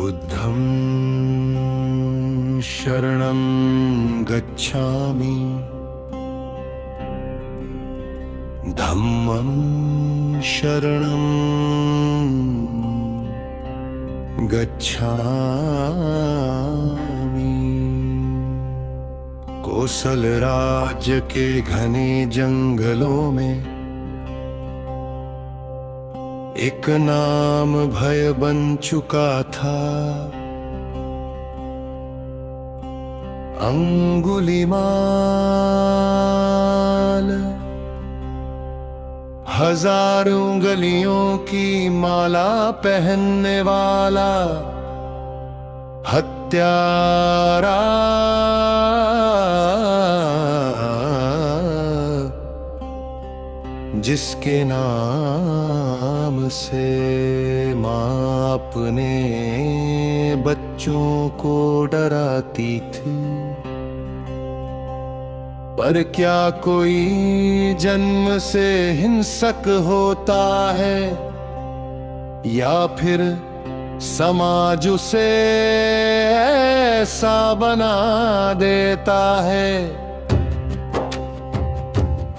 बुद्धं शरणं गच्छामि धम्मं शरणं गच्छामि। कोसल राज्य के घने जंगलों में एक नाम भय बन चुका था, अंगुलीमाल। हजार उंगलियों की माला पहनने वाला हत्यारा, जिसके नाम से माँ अपने बच्चों को डराती थी। पर क्या कोई जन्म से हिंसक होता है या फिर समाज उसे ऐसा बना देता है?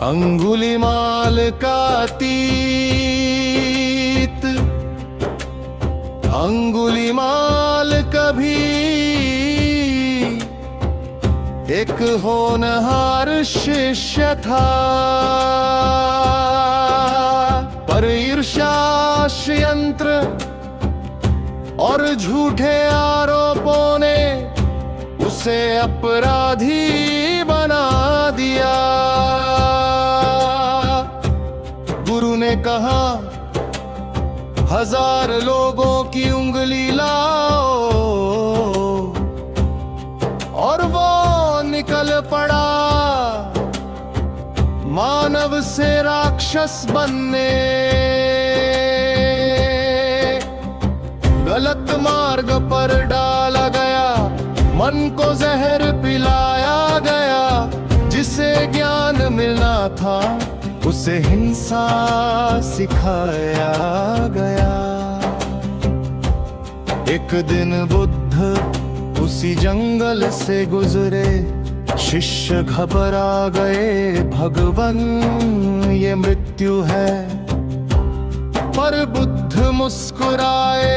अंगुलीमाल का अतीत, अंगुलीमाल कभी एक होनहार शिष्य था, पर ईर्ष्या, षड्यंत्र और झूठे आरोपों ने उसे अपराधी बना दिया। गुरु ने कहा, 1000 लोगों की उंगली लाओ, और वो निकल पड़ा मानव से राक्षस बनने। गलत मार्ग पर डाला गया, मन को जहर पिलाया गया। जिसे ज्ञान मिलना था उसे हिंसा सिखाया गया। एक दिन बुद्ध उसी जंगल से गुजरे, शिष्य घबरा गए, भगवन ये मृत्यु है। पर बुद्ध मुस्कुराए,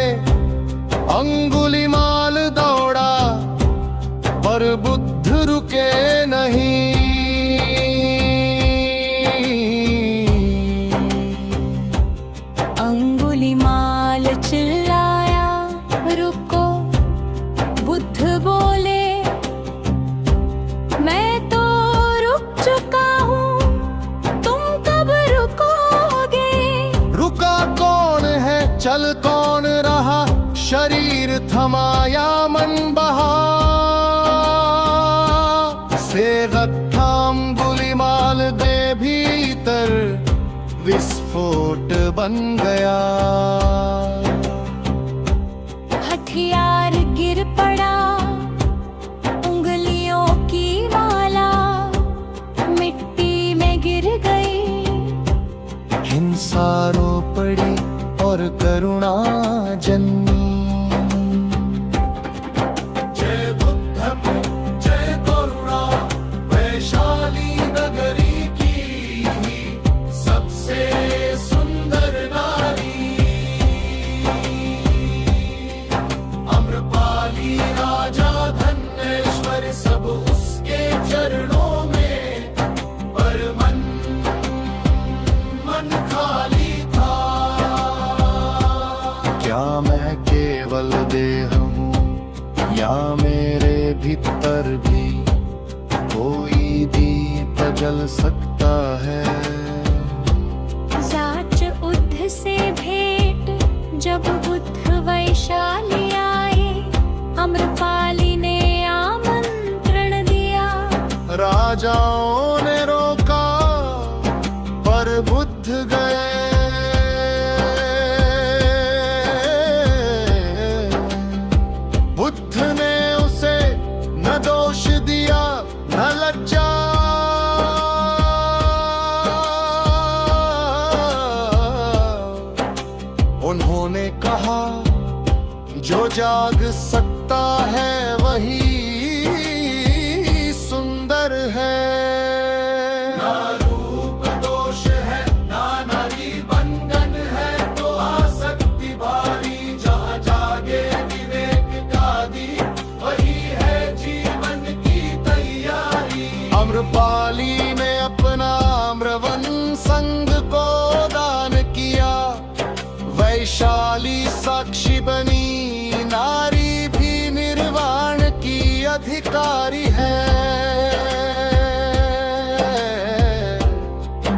अंगुलीमाल दौड़ा, पर बुद्ध रुके नहीं। अंगुलीमाल चिल्लाया, रुको। बुद्ध बोले, मैं तो रुक चुका हूँ, तुम कब रुकोगे? रुका कौन है, चल कौन रहा, शरीर थमा या मन बहा। सेगत था अंगुलीमाल दे भीतर, विस्फोट बन गया। हथियार गिर पड़ा, उंगलियों की माला मिट्टी में गिर गई। हिंसा रो पड़ी और करुणा जन्मी। जय बुद्धम जय करुणा, वैशाली नगरी की सबसे सुंदर नारी। अम्रपाली राजा धन्येश्वर सब उसके चरणों में, पर मन खाली था। क्या मैं केवल देह हूँ या मेरे भीतर भी कोई दीप जल सकता है? जाच उद्ध से भेंट जब बुद्ध वैशाली आए, अम्रपाली ने आमंत्रण दिया। राजाओं ने रोका पर बुद्ध गए। बुद्ध ने उसे न दोष दिया न लज्जा, उन्होंने कहा जो जाग सकता है वही सुंदर है। ना रूप दोष है ना नारी बंधन है, तो आसक्ति भारी जहाँ जागे विवेक का दीप, वही है जीवन की तैयारी। अम्रपाली ने अपना अम्रवन संग को दान किया, वैशाली साक्षी बनी, नारी भी निर्वाण की अधिकारी है।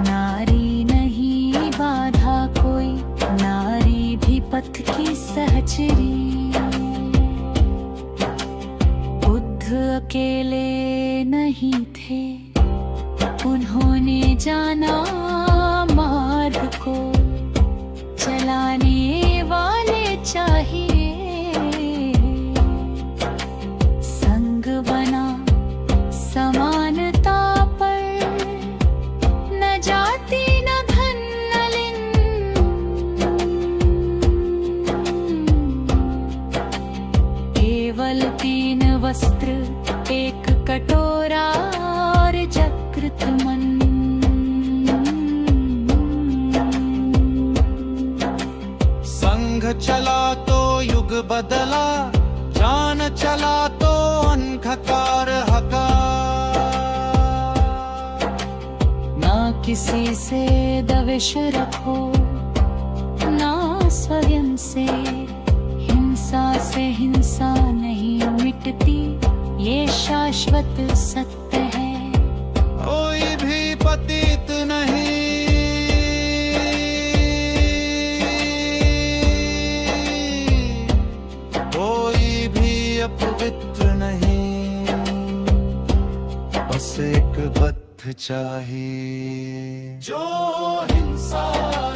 नारी नहीं बाधा कोई, नारी भी पथ की सहचरी। बुद्ध अकेले नहीं थे, उन्होंने जाना मार्ग को, चलाने वाले चाहिए। संग बना समानता पर, न जाति न धन न लिंग। केवल 3 वस्त्र, एक कटोरा और जागृत मन। संघ चला तो युग बदला, जान चला तो अंधकार हका। ना किसी से दविश रखो, ना स्वयं से। हिंसा से हिंसा नहीं मिटती, ये शाश्वत सत्य है। कोई भी पतित नहीं, कोई भी अपवित्र नहीं, बस एक बद्ध चाहिए। जो हिंसा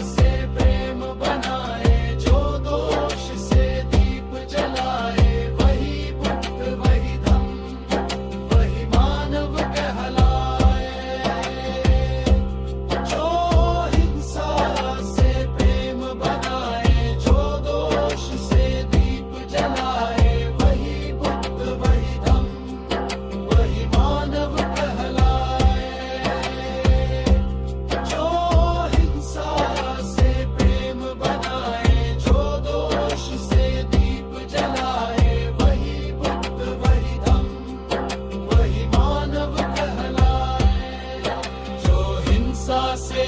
से प्रेम बनाए, जो दोष से दीप जलाए, वही बुद्ध वही धम्म वही मानव कहलाए। जो हिंसा से प्रेम बनाए, जो दोष से दीप जलाए, वही बुद्ध वही धम्म वही मानव कहलाए। जो हिंसा से प्रेम बनाए, जो दोष से दीप जलाए, वही बुद्ध वही धम्म वही मानव कहलाए। जो हिंसा से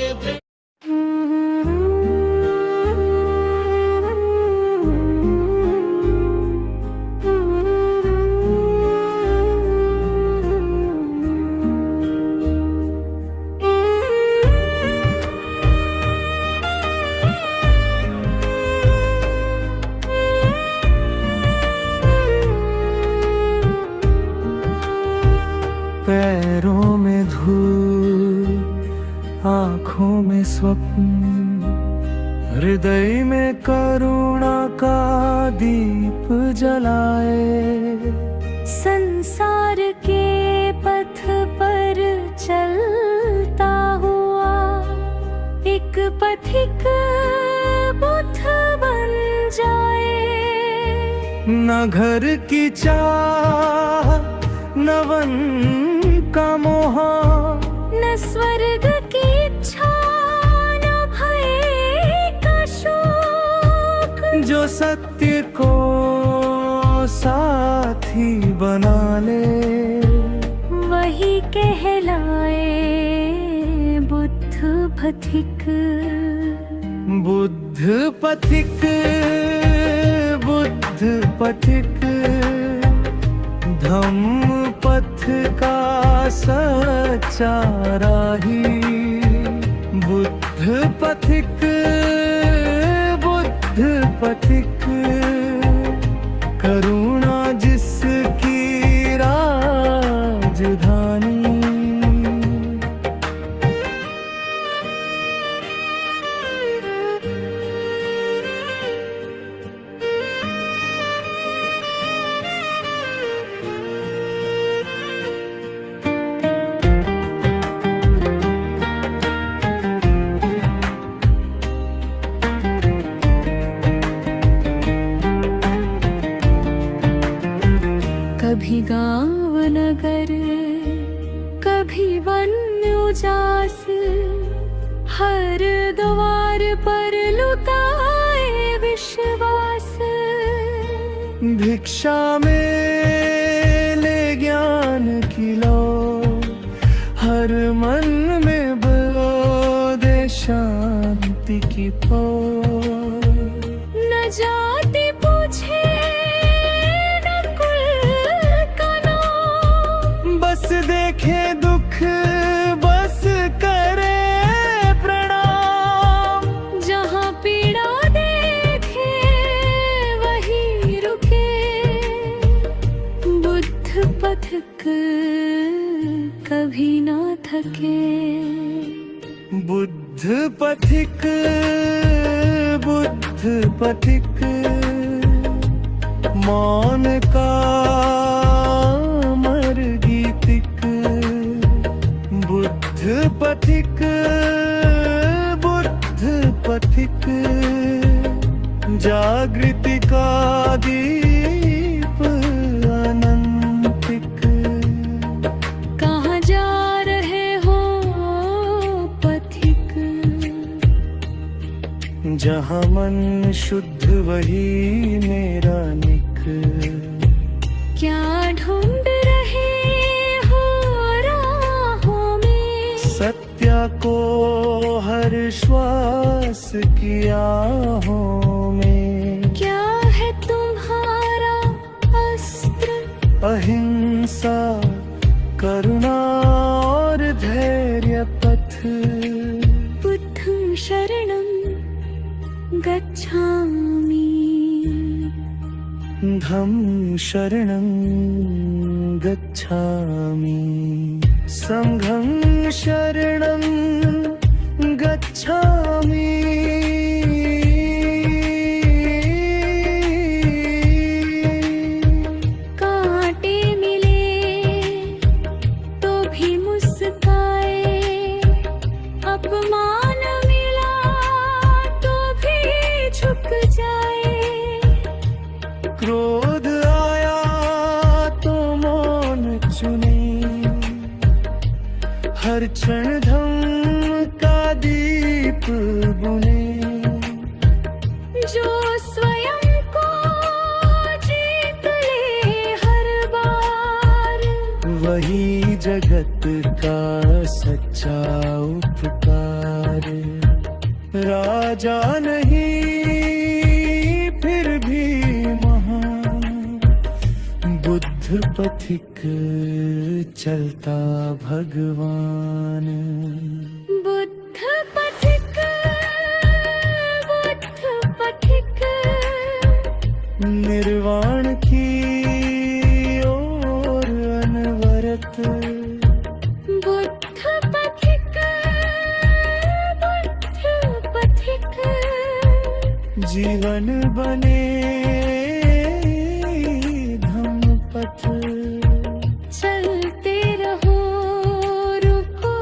पैरों में धूल, आँखों में स्वप्न, हृदय में करुणा का दीप जलाए। संसार के पथ पर चलता हुआ एक पथिक बुद्ध बन जाए। न घर की चाह, न वन का मोह, न स्वर्ग की इच्छा, न भय का शोक। जो सत्य को साथी बना ले, वही कहलाए बुद्ध पथिक। बुद्ध पथिक, बुद्ध पथिक, धम्म पथ का सच्चा राही। बुद्ध पथिक, बुद्ध पथिक, करुणा जिसकी राजधानी। गांव नगर कभी वन उजास, हर द्वार पर लुटाए विश्वास। भिक्षा में ले ज्ञान की लो, हर मन में बो दे शांति की पो। न जाति पूछे न कुल का नाम, बस देखे दुख बस करे प्रणाम। जहाँ पीड़ा देखे वही रुके, बुद्ध पथिक कभी ना थके। बुद्ध पथिक, बुद्ध पथिक, मौन का अमर गीतिक। बुद्ध पथिक, बुद्ध पथिक, जागृति का दीप अनंतिक। कहाँ जा रहे हो पथिक, जहाँ मन शुद्ध वही मेरा निक। क्या ढूंढ रहे हो राहों में, सत्य को हर श्वास की आहों में। क्या है तुम्हारा अस्त्र, अहिंसा, करुणा और धैर्य पथ। बुद्धं शरणं गच्छामि, धम्मं शरणं गच्छामि, संघं शरणं गच्छामि। कांटे मिले तो भी मुस्काए, अपमान मिला तो भी झुक जाए। क्रोध आया तो मौन चुने, हर क्षण धम्म का दीप बुने। जो स्वयं को जीत ले हर बार, वही जगत का सच्चा उपकार। राजा नहीं फिर भी महान, बुद्ध पथिक चलता भगवान। बुद्ध पथिक, बुद्ध पथिक, निर्वाण की ओर अनवरत। बुद्ध पथिक, बुद्ध पथिक, जीवन बने धम्म पथ। चलते रहो रुको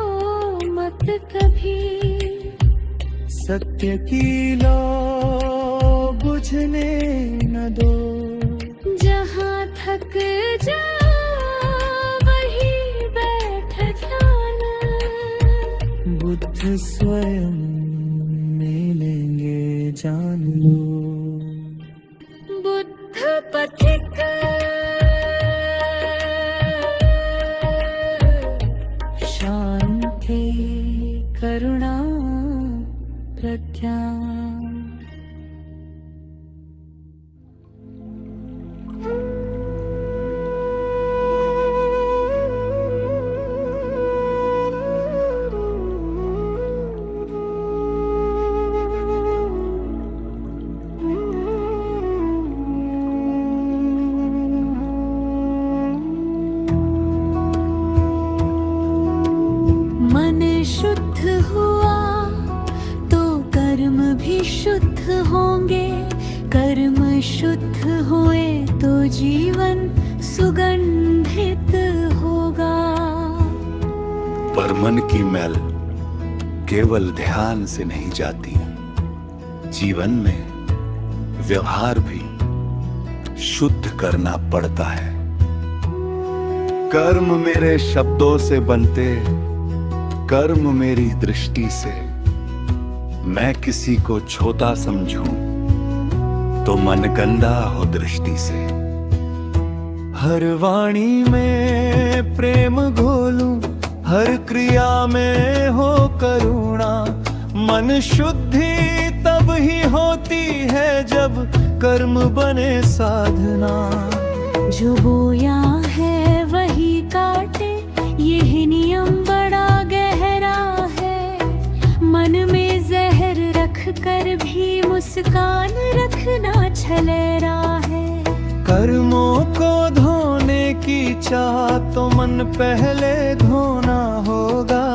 मत कभी, सत्य की लौ बुझने न दो। जहाँ थक जाओ वही बैठ जाना, बुद्ध स्वयं मिलेंगे जान लो। बुद्ध पथिक, शांति करुणा प्रज्ञा। मन शुद्ध हुआ तो कर्म भी शुद्ध होंगे, कर्म शुद्ध हुए तो जीवन सुगंधित होगा। पर मन की मैल केवल ध्यान से नहीं जाती, जीवन में व्यवहार भी शुद्ध करना पड़ता है। कर्म मेरे शब्दों से बनते, कर्म मेरी दृष्टि से। मैं किसी को छोटा समझूं तो मन गंदा हो दृष्टि से। हर वाणी में प्रेम घोलूं, हर क्रिया में हो करुणा। मन शुद्धि तब ही होती है जब कर्म बने साधना। जो बोया है वही काटे, यही नियम बड़ा गहरा है। मन में जहर रख कर भी मुस्कान रखना छलेरा है। कर्मों को धोने की चाह तो मन पहले धोना होगा।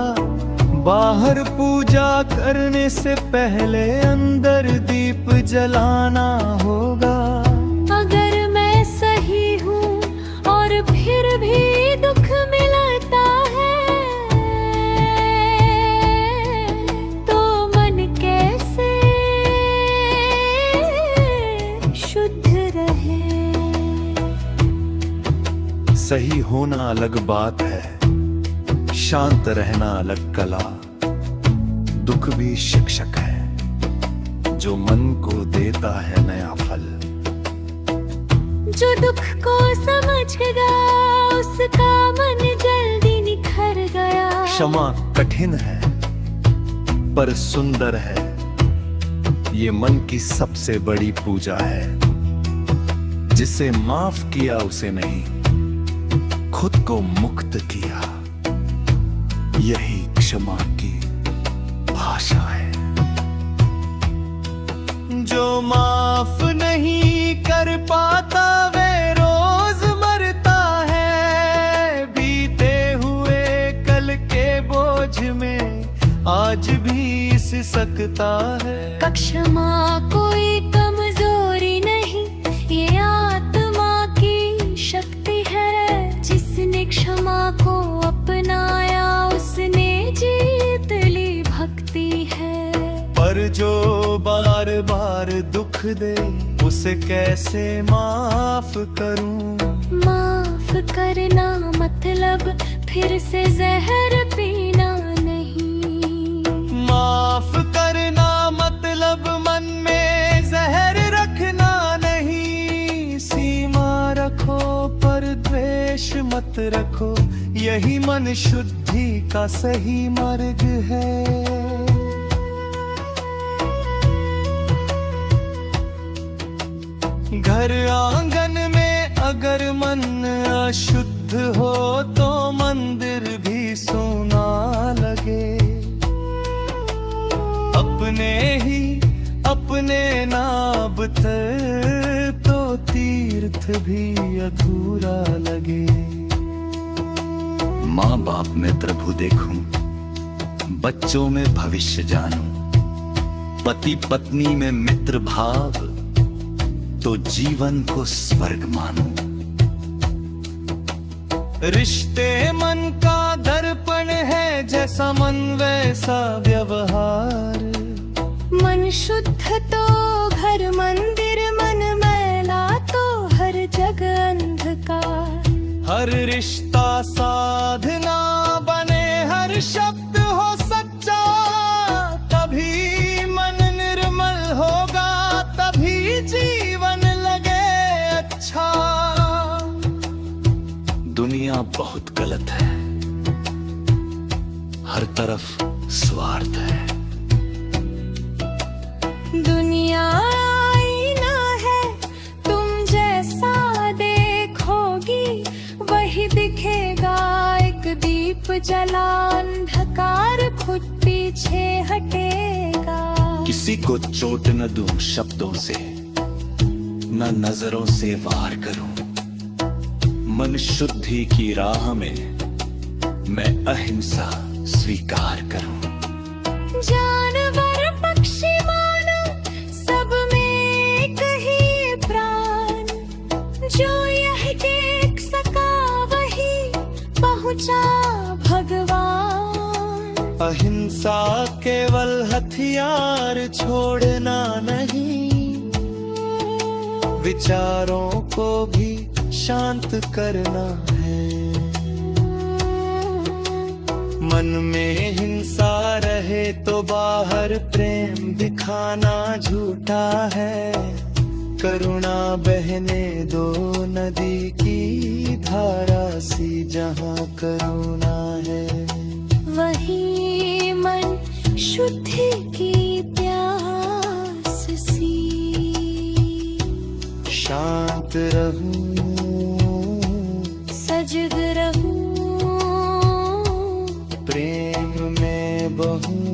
बाहर पूजा करने से पहले अंदर दीप जलाना होगा। अगर मैं सही हूँ और फिर भी दुख मिलता है, तो मन कैसे शुद्ध रहे। सही होना अलग बात है, शांत रहना अलग कला। दुख भी शिक्षक है जो मन को देता है नया फल। जो दुख को समझ गया उसका मन जल्दी निखर गया। क्षमा कठिन है पर सुंदर है, ये मन की सबसे बड़ी पूजा है। जिसे माफ किया उसे नहीं, खुद को मुक्त किया, यही क्षमा की भाषा है। जो माफ नहीं कर पाता वे रोज मरता है। बीते हुए कल के बोझ में आज भी सिसकता है। क्षमा कोई कमजोरी नहीं, ये आत्मा की शक्ति है। जिसने क्षमा को अपनाया उसने जीत ली भक्ति है। पर जो बार बार दुख दे उसे कैसे माफ करूं। माफ करना मतलब फिर से जहर पीना नहीं। माफ करना मतलब मन में जहर रखना नहीं। सीमा रखो पर द्वेष मत रखो, यही मन शुद्धि का सही मार्ग है। घर आंगन में अगर मन अशुद्ध हो तो मंदिर भी सोना लगे। अपने ही अपने नाम तर तो तीर्थ भी अधूरा लगे। माँ बाप में प्रभु देखूं, बच्चों में भविष्य जानूं। पति पत्नी में मित्र भाव तो जीवन को स्वर्ग मानूं। रिश्ते मन का दर्पण है, जैसा मन वैसा व्यवहार। मन शुद्ध तो घर मंदिर, मन मैला तो हर जगह अंधकार। हर रिश्ता साधना बने, हर शब्द हो सच्चा। तभी मन निर्मल होगा, तभी जीवन लगे अच्छा। दुनिया बहुत गलत है, हर तरफ स्वार्थ है। दुनिया आईना है, तुम जैसा देखोगी वही दिखेगा। एक दीप जला, अंधकार खुद पीछे हटेगा। किसी को चोट न दूं शब्दों से, न नजरों से वार करूं। मन शुद्धि की राह में मैं अहिंसा स्वीकार करूं। जानवर पक्षी मानो सब में एक ही प्राण। जो यह देख सका वही पहुंचा भगवान। अहिंसा केवल हथियार छोड़ना नहीं, विचारों को भी शांत करना है। मन में हिंसा रहे तो बाहर प्रेम दिखाना झूठा है। करुणा बहने दो नदी की धारा सी जहाँ करुणा है। वही मन शुद्धि की प्यास सी, शांत रहूं सजग रहूं, प्रेम में बहूं,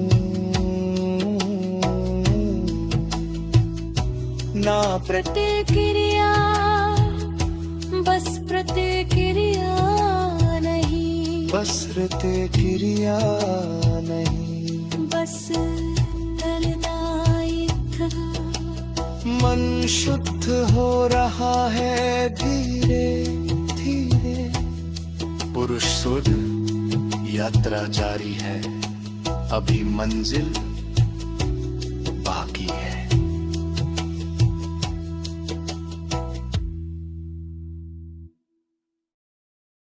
ना प्रतिक्रिया बस प्रतिक्रिया नहीं, बस प्रतिक्रिया नहीं। बस उत्तरदायित्व। मन शुद्ध हो रहा है धीरे धीरे। पुरुष शुद्ध, यात्रा जारी है, अभी मंजिल बाकी है।